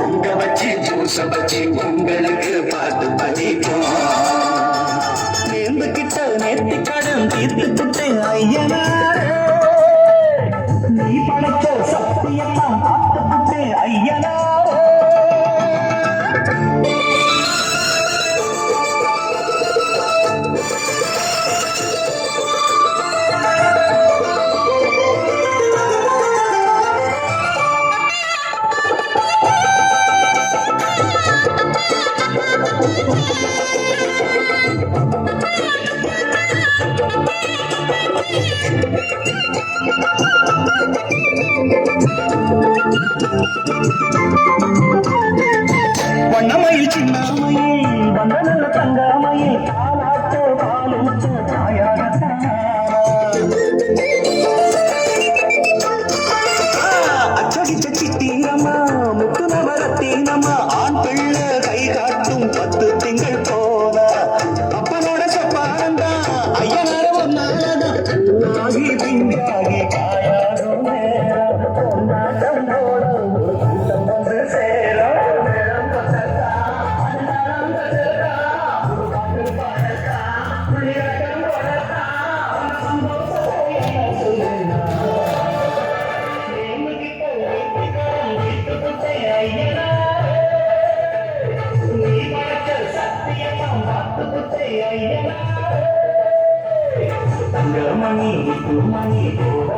உங்க வச்சு ஜூச வச்சு உங்களுக்கு பார்த்து படிப்போம். நேர்ந்து கிட்ட நேர்த்தி கடன் தீர்த்து புட்டு ஐயனாரே, நீ படைச்ச சக்தியெல்லாம் பார்த்து புட்டு ஐயனாரே. வண்ணமயில் சின்னமயில் வந்த நல்ல தங்கமயில் தாலாட்டு பாலூட்டு தாயாகத்தான். அச்சடிச்ச சித்தீனம்மா முத்து நவரத்தீனம்மா ஆண் பிள்ளை கை காட்டும் 10 திங்கள் போல அப்பனோட சொப்பானந்தா ஐயனார ஒன்னாலதான் ஆகி பிஞ்சாகி காயாடும் நேரம் கொண்டாட்டம் போட ஒரு கூட்டம் வந்து சேரும். தங்கமணி மணி போட